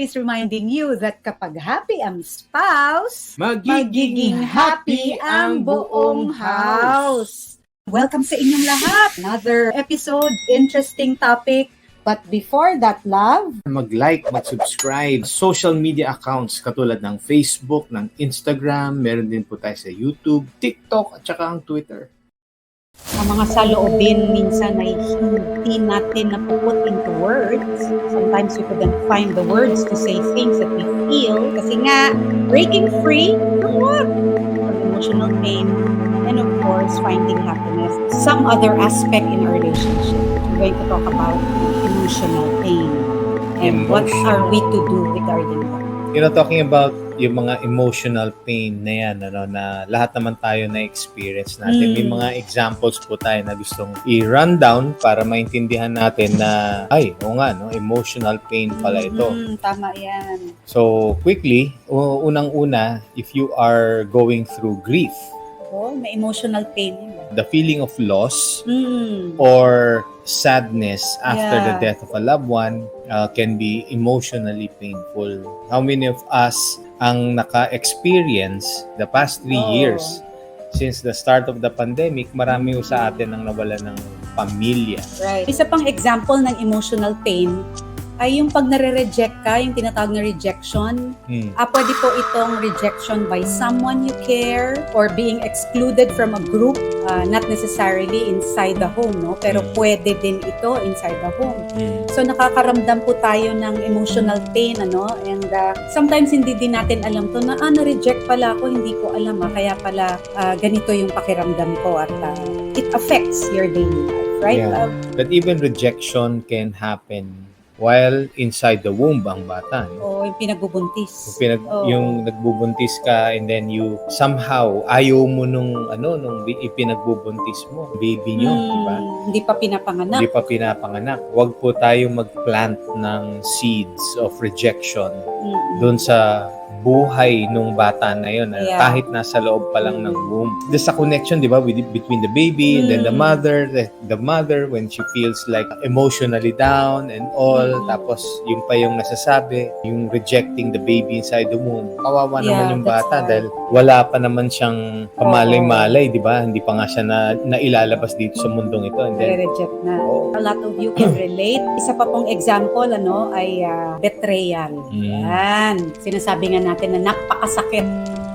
always reminding you that kapag happy ang spouse, Magiging happy ang buong house. Welcome sa inyong lahat. Another episode, interesting topic. But before that, love, Mag-like, mag-subscribe. Social media accounts katulad ng Facebook, ng Instagram, meron din po tayo sa YouTube, TikTok, at saka ang Twitter. ang mga saloobin minsan ay hindi natin napuput into words. Sometimes we couldn't find the words to say things that we feel. Kasi nga, breaking free from what? From emotional pain. And of course, finding happiness. Some other aspect in our relationship. We're going to talk about emotional pain. And what are we to do regarding that? Talking about yung mga emotional pain na yan, na lahat naman tayo na-experience natin. May mga examples po tayo na gustong i-run down para maintindihan natin na, emotional pain pala ito. Tama yan. So, quickly, unang-una, if you are going through grief, May emotional pain yun. the feeling of loss or sadness after the death of a loved one can be emotionally painful. How many of us ang naka-experience the past 3 years since the start of the pandemic, marami sa atin ang nawala ng pamilya. Right. Isa pang example ng emotional pain ay yung pag nare-reject ka, yung tinatawag na rejection. Pwede po itong rejection by someone you care or being excluded from a group, not necessarily inside the home, no? Pero pwede din ito inside the home. So nakakaramdam po tayo ng emotional pain, and sometimes hindi din natin alam to na na-reject pala ako, hindi ko alam, kaya pala ganito yung pakiramdam ko at it affects your daily life, right? Yeah. But even rejection can happen while inside the womb ang bata. Yung pinagbubuntis. Yung nagbubuntis ka and then you somehow ayaw mo nung ipinagbubuntis mo, baby nyo, di ba? Hindi pa pinapanganak. Hindi pa pinapanganak. Huwag po tayo mag-plant ng seeds of rejection doon sa buhay nung bata na yun, kahit nasa loob pa lang ng womb. There's a connection, di ba, between the baby and then the mother. The mother, when she feels like emotionally down and all, tapos yung pa yung nasasabi, yung rejecting the baby inside the womb. Kawawa naman yung bata dahil wala pa naman siyang kamalay-malay, di ba? Hindi pa nga siya na ilalabas dito sa mundong ito. And then, reject na. A lot of you can relate. Isa pa pong example, ay betrayal. Yan. Sinasabi nga natin na napakasakit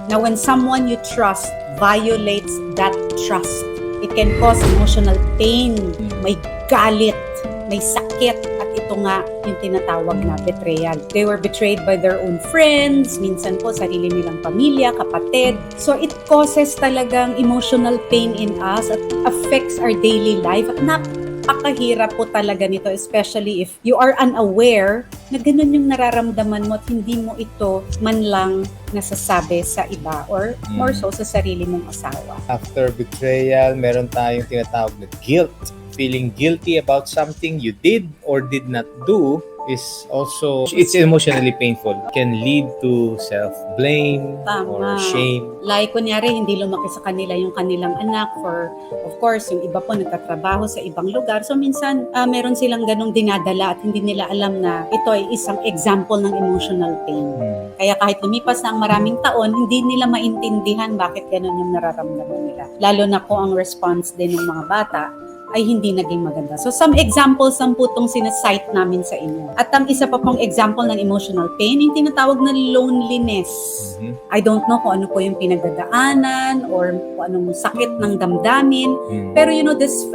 na when someone you trust violates that trust, it can cause emotional pain, may galit, may sakit, at ito nga yung tinatawag na betrayal. They were betrayed by their own friends, minsan po sarili nilang pamilya, kapatid. So it causes talagang emotional pain in us at affects our daily life at napakahirap po talaga nito, especially if you are unaware na ganun yung nararamdaman mo at hindi mo ito man lang nasasabi sa iba or more so sa sarili mong asawa. After betrayal, meron tayong tinatawag na guilt. Feeling guilty about something you did or did not do is also, it's emotionally painful. It can lead to self-blame or shame. Like, kunyari, hindi lumaki sa kanila yung kanilang anak or, of course, yung iba po nagtatrabaho sa ibang lugar. So, minsan, meron silang ganong dinadala at hindi nila alam na ito ay isang example ng emotional pain. Kaya kahit lumipas na ang maraming taon, hindi nila maintindihan bakit ganon yung nararamdaman nila. Lalo na kung ang response din ng mga bata ay hindi naging maganda. So, some examples ang putong sinasite namin sa inyo. At ang isa pa pong example ng emotional pain, yung tinatawag na loneliness. I don't know kung ano po yung pinagdadaanan or kung anong sakit ng damdamin. Pero this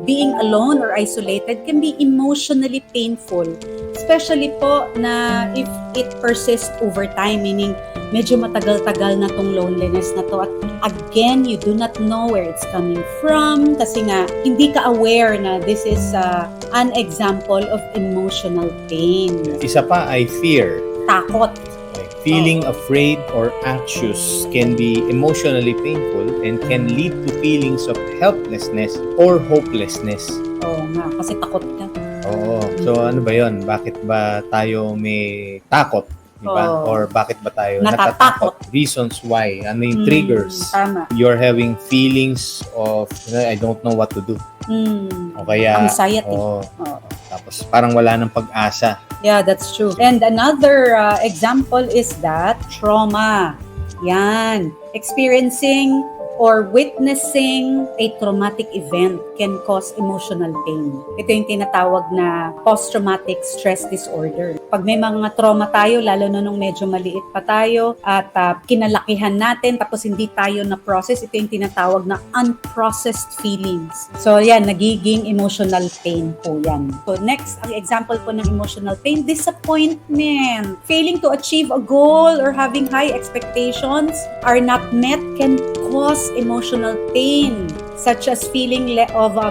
being alone or isolated can be emotionally painful. Especially po na if it persists over time, meaning medyo matagal-tagal na tong loneliness na to. At again, you do not know where it's coming from kasi nga, hindi ka aware na this is an example of emotional pain. Isa pa ay fear. Takot. Feeling afraid or anxious can be emotionally painful and can lead to feelings of helplessness or hopelessness. Oo nga, kasi takot ka. Oo. So ano ba yun? Bakit ba tayo may takot? Diba? Or bakit ba tayo natatakot? Reasons why. Ano yung triggers? Tama. You're having feelings of, I don't know what to do. O kaya, anxiety. tapos parang wala ng pag-asa Yeah, that's true. And another example is that trauma. Yan. Experiencing or witnessing a traumatic event can cause emotional pain. Ito yung tinatawag na post-traumatic stress disorder. Pag may mga trauma tayo, lalo na nung medyo maliit pa tayo at kinalakihan natin tapos hindi tayo na-process, ito yung tinatawag na unprocessed feelings. So yan, nagiging emotional pain po yan. So next, ang example po ng emotional pain, disappointment. Failing to achieve a goal or having high expectations are not met can cause emotional pain, such as feeling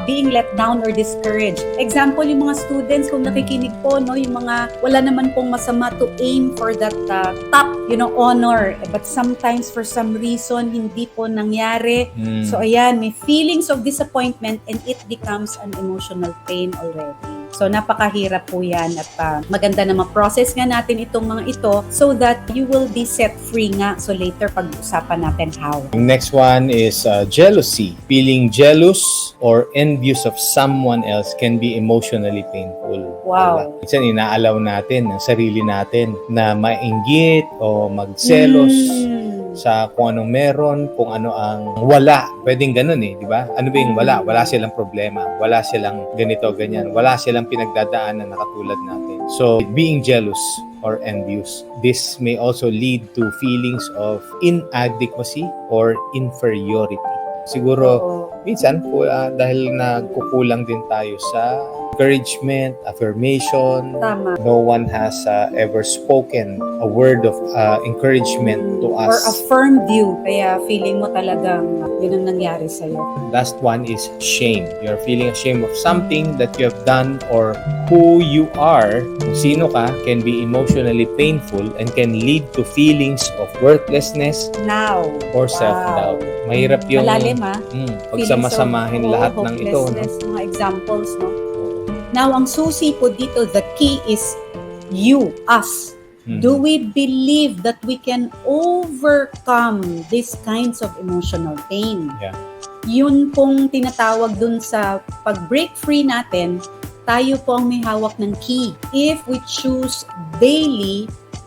being let down or discouraged. Example, yung mga students, kung nakikinig po, no, yung mga wala naman pong masama to aim for that top, honor. But sometimes, for some reason, hindi po nangyari. So, ayan, may feelings of disappointment and it becomes an emotional pain already. So, napakahirap po yan at maganda na ma-process nga natin itong mga ito so that you will be set free nga. So, later, pag-usapan natin how. Yung next one is jealousy. Feeling jealous or envious of someone else can be emotionally painful. Wow. Minsan, inaalaw natin ang sarili natin na mainggit o magselos sa kung anong meron, kung ano ang wala. Pwedeng ganun di ba? Ano ba yung wala? Wala silang problema. Wala silang ganito, ganyan. Wala silang pinagdadaanan na katulad natin. So, being jealous or envious, this may also lead to feelings of inadequacy or inferiority. Siguro, minsan, dahil nagkukulang din tayo sa encouragement, affirmation. Tama. No one has ever spoken a word of encouragement to us. Or affirmed you. Kaya feeling mo talagang yun ang nangyari sa'yo. Last one is shame. You're feeling ashamed of something that you have done or who you are, kung sino ka, can be emotionally painful and can lead to feelings of worthlessness Now. or self-doubt. Mahirap yung Malalim pagsamasamahin lahat ng ito. No? Mga examples, no? Now, ang susi po dito, the key is you, us. Do we believe that we can overcome these kinds of emotional pain? Yeah. Yun pong tinatawag dun sa pag-break free natin, tayo po ang may hawak ng key. If we choose daily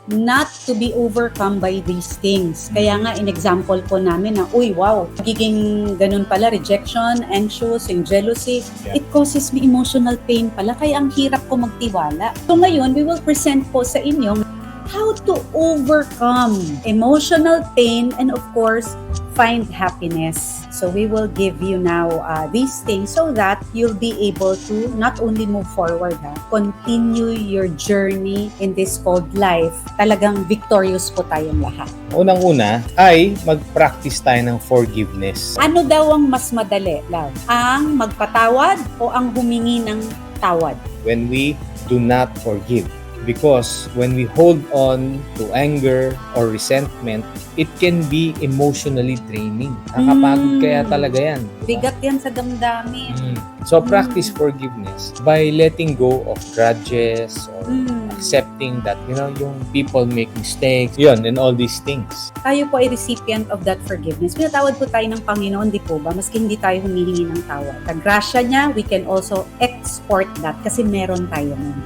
not to be overcome by these things. Kaya nga, in example po namin na, uy, wow, magiging ganun pala, rejection, anxious, yung jealousy, it causes me emotional pain pala, kaya ang hirap ko magtiwala. So ngayon, we will present po sa inyo how to overcome emotional pain and of course, find happiness. So we will give you now these things so that you'll be able to not only move forward, continue your journey in this called life. Talagang victorious po tayong lahat. Unang-una ay mag-practice tayo ng forgiveness. Ano daw ang mas madali, love? Ang magpatawad o ang humingi ng tawad? When we do not forgive. Because when we hold on to anger or resentment, it can be emotionally draining. Nakakapagod kaya talaga yan. Bigat yan sa damdamin. So, practice forgiveness by letting go of grudges or accepting that, yung people make mistakes. Yun, and all these things. Tayo po ay recipient of that forgiveness. Pinatawad po tayo ng Panginoon, di po ba? Maski hindi tayo humihingi ng tawad. Sa grasya niya, we can also export that kasi meron tayo nun.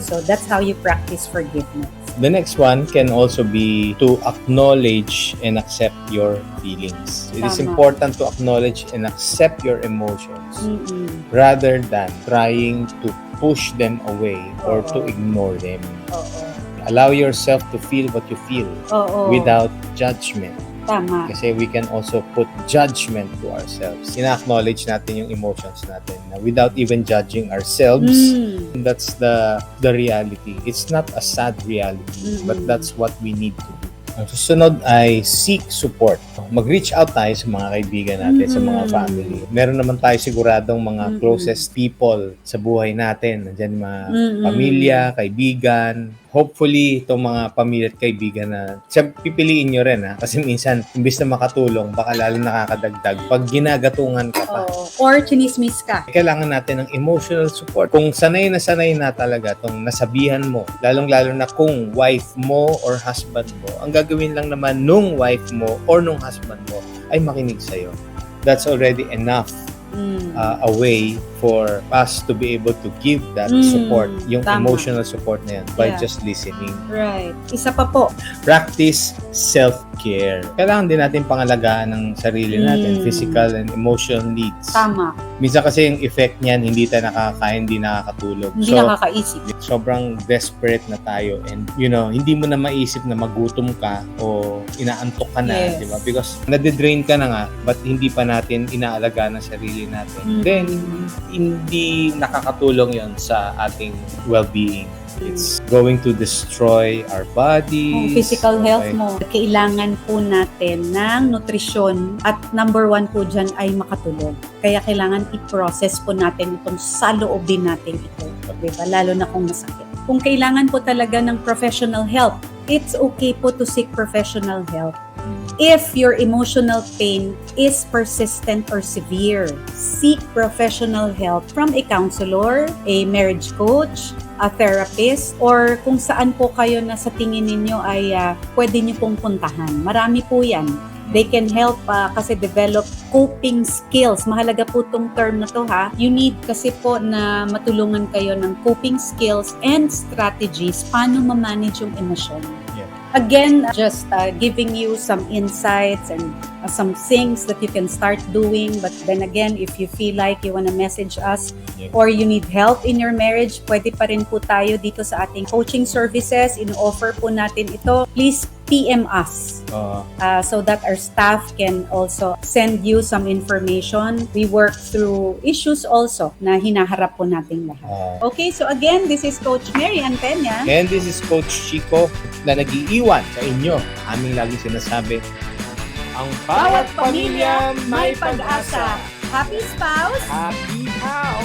So, that's how you practice forgiveness. The next one can also be to acknowledge and accept your feelings. It is Tama. important to acknowledge and accept your emotions rather than trying to push them away or to ignore them. Allow yourself to feel what you feel without judgment. Tama. Kasi we can also put judgment to ourselves. Ina-acknowledge natin yung emotions natin without even judging ourselves. That's the reality. It's not a sad reality, but that's what we need to do. Ang susunod ay seek support. Mag-reach out tayo sa mga kaibigan natin, sa mga family. Meron naman tayo siguradong mga closest people sa buhay natin. Nandiyan mga pamilya, kaibigan. Hopefully, itong mga pamilya at kaibigan na pipiliin nyo rin kasi minsan, imbis na makatulong, baka lalo nakakadagdag pag ginagatungan ka pa. Or chinismis ka. Kailangan natin ng emotional support. Kung sanay na talaga itong nasabihan mo, lalong-lalo na kung wife mo or husband mo, ang gagawin lang naman nung wife mo or nung husband mo ay makinig sa'yo. That's already enough a way for us to be able to give that support, yung tama. emotional support na yan by Yeah. just listening. Right. Isa pa po. Practice self-care. Kailangan din natin pangalagaan ng sarili natin, physical and emotional needs. Tama. Minsan kasi yung effect niyan, hindi tayo nakakain, hindi nakakatulog. Hindi So, nakakaisip. sobrang desperate na tayo and hindi mo na maisip na magutom ka o inaantok ka na, Yes. di ba? Because nade-drain ka na nga, but hindi pa natin inaalagaan ang sarili natin. Then, hindi nakakatulong yon sa ating well-being. It's going to destroy our bodies. Physical health Okay. mo. Kailangan po natin ng nutrisyon at number 1 po dyan ay makatulog. Kaya kailangan i-process po natin itong saloobin natin ito. Diba? Lalo na kung masakit. Kung kailangan po talaga ng professional help, it's okay po to seek professional help. If your emotional pain is persistent or severe, seek professional help from a counselor, a marriage coach, a therapist, or kung saan po kayo na sa tingin ninyo ay pwede nyo pong puntahan. Marami po yan. They can help kasi develop coping skills. Mahalaga po tong term na to ha. You need kasi po na matulungan kayo ng coping skills and strategies paano ma-manage yung emosyon. Yeah. Again, just giving you some insights and some things that you can start doing. But then again, if you feel like you want to message us or you need help in your marriage, pwede pa rin po tayo dito sa ating coaching services. In-offer po natin ito. Please PM us so that our staff can also send you some information. We work through issues also na hinaharap po nating lahat. Okay, so again, this is Coach Mary Antenya. And this is Coach Chico na nag-iiwan sa inyo. Aming lagi sinasabi, ang Bawat pamilya may pag-asa. Happy spouse! Happy house!